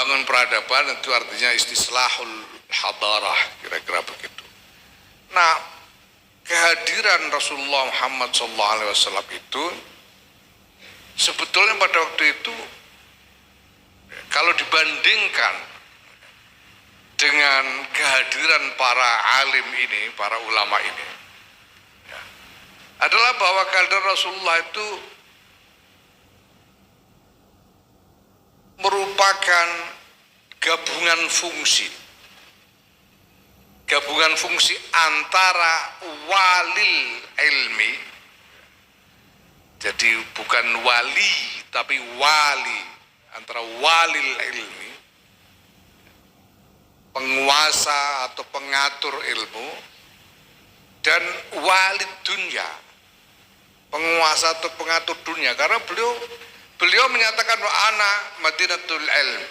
membangun peradaban itu artinya istislahul hadarah, kira-kira begitu. Nah, kehadiran Rasulullah Muhammad SAW itu sebetulnya pada waktu itu kalau dibandingkan dengan kehadiran para alim ini, para ulama ini, adalah bahwa kehadiran Rasulullah itu merupakan gabungan fungsi antara walil ilmi, jadi bukan wali tapi wali, antara walil ilmi, penguasa atau pengatur ilmu, dan walid dunya, penguasa atau pengatur dunia. Karena beliau menyatakan wa ana madinatul ilm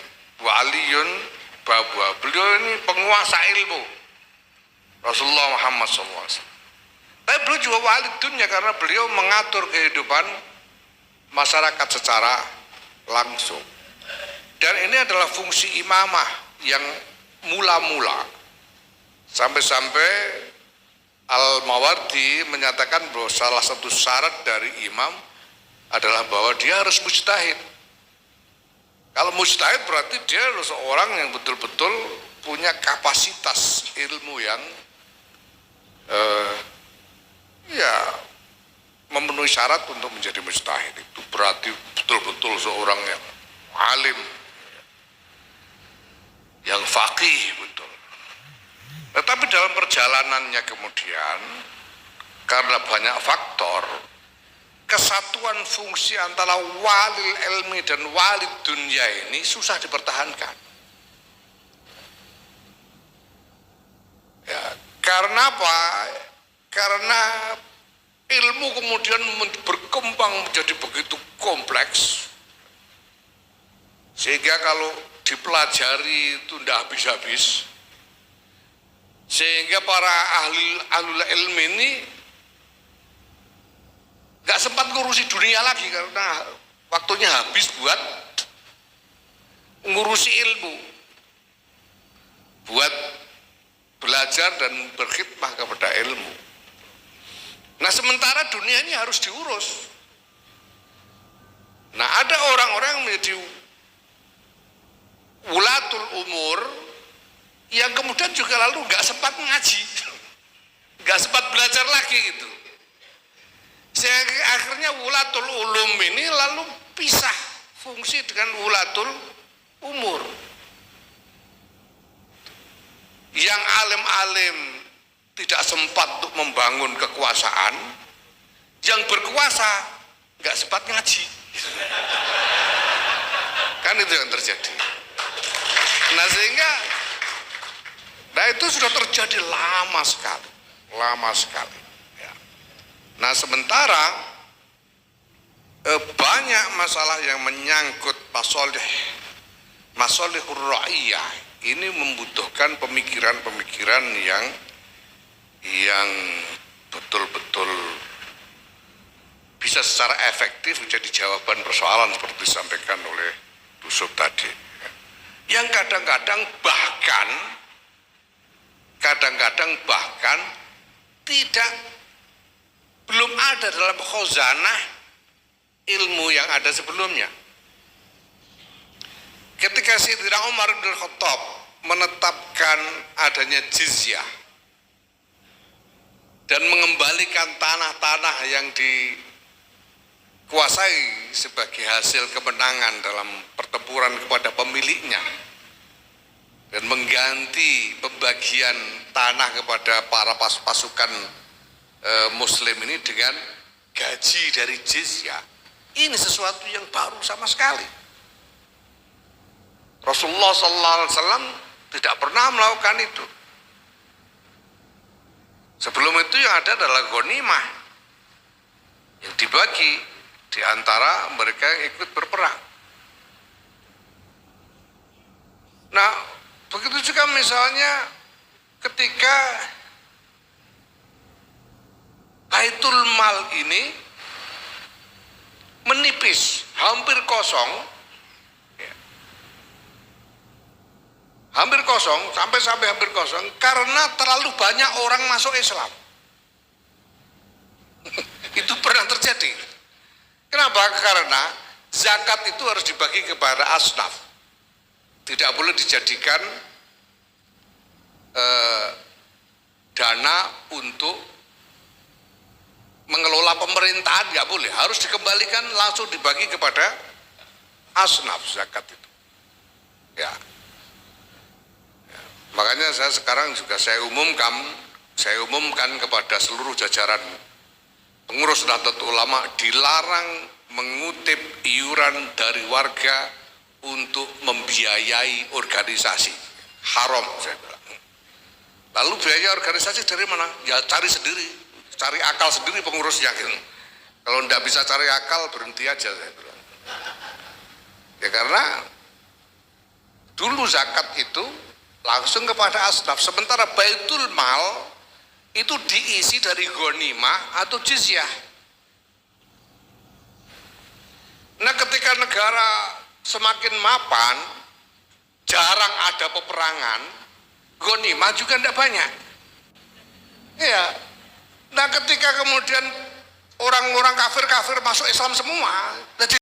wa aliyun babwa. Beliau ini penguasa ilmu, Rasulullah Muhammad SAW. Tapi beliau juga walid dunya karena beliau mengatur kehidupan masyarakat secara langsung. Dan ini adalah fungsi imamah yang mula-mula, sampai-sampai Al-Mawardi menyatakan bahwa salah satu syarat dari imam adalah bahwa dia harus mujtahid. Kalau mujtahid berarti dia harus seorang yang betul-betul punya kapasitas ilmu yang ya memenuhi syarat untuk menjadi mujtahid. Itu berarti betul-betul seorang yang alim, yang faqih betul. Tetapi dalam perjalanannya kemudian karena banyak faktor, kesatuan fungsi antara walil ilmi dan walid dunya ini susah dipertahankan. Ya, karena apa? Karena ilmu kemudian berkembang menjadi begitu kompleks, sehingga kalau dipelajari itu tidak habis-habis, sehingga para ahlul ilmi ini nggak sempat ngurusi dunia lagi karena waktunya habis buat ngurusi ilmu, buat belajar dan berkhidmah kepada ilmu. Nah, sementara dunia ini harus diurus. Nah, ada orang-orang yang menjadi wulatul umur yang kemudian juga lalu nggak sempat ngaji, nggak sempat belajar lagi gitu. Sehingga akhirnya wulatul ulum ini lalu pisah fungsi dengan wulatul umur. Yang alim-alim tidak sempat untuk membangun kekuasaan, yang berkuasa nggak sempat ngaji. Kan itu yang terjadi. Nah, sehingga itu sudah terjadi lama sekali. Ya. Nah, sementara banyak masalah yang menyangkut masalihur ra'iyah ini membutuhkan pemikiran-pemikiran yang betul-betul bisa secara efektif menjadi jawaban persoalan seperti disampaikan oleh Yusuf tadi. Yang kadang-kadang bahkan belum ada dalam khazanah ilmu yang ada sebelumnya. Ketika Sayyidina Umar bin Khattab menetapkan adanya jizyah dan mengembalikan tanah-tanah yang dikuasai sebagai hasil kemenangan dalam pertempuran kepada pemiliknya dan mengganti pembagian tanah kepada para pasukan muslim ini dengan gaji dari jizyah, ini sesuatu yang baru sama sekali. Rasulullah SAW tidak pernah melakukan itu. Sebelum itu yang ada adalah ghanimah yang dibagi di antara mereka yang ikut berperang. Nah, begitu juga misalnya ketika Baitul Mal ini menipis, hampir kosong, hampir kosong, sampai hampir kosong karena terlalu banyak orang masuk Islam. Itu pernah terjadi. Kenapa? Karena zakat itu harus dibagi kepada asnaf, tidak boleh dijadikan dana untuk mengelola pemerintahan, nggak boleh, harus dikembalikan langsung dibagi kepada asnaf zakat itu. Ya. Makanya sekarang juga saya umumkan kepada seluruh jajaran pengurus Nahdlatul Ulama, dilarang mengutip iuran dari warga untuk membiayai organisasi. Haram, saya bilang. Lalu biaya organisasi dari mana? Ya cari sendiri, cari akal sendiri pengurusnya gitu. Kalau tidak bisa cari akal, berhenti aja, saya bilang. Ya karena dulu zakat itu langsung kepada asnaf, sementara baitul mal itu diisi dari ghanimah atau jizyah. Nah, ketika negara semakin mapan, jarang ada peperangan, ghanimah juga tidak banyak. Ya. Nah, ketika kemudian orang-orang kafir masuk Islam semua, jadi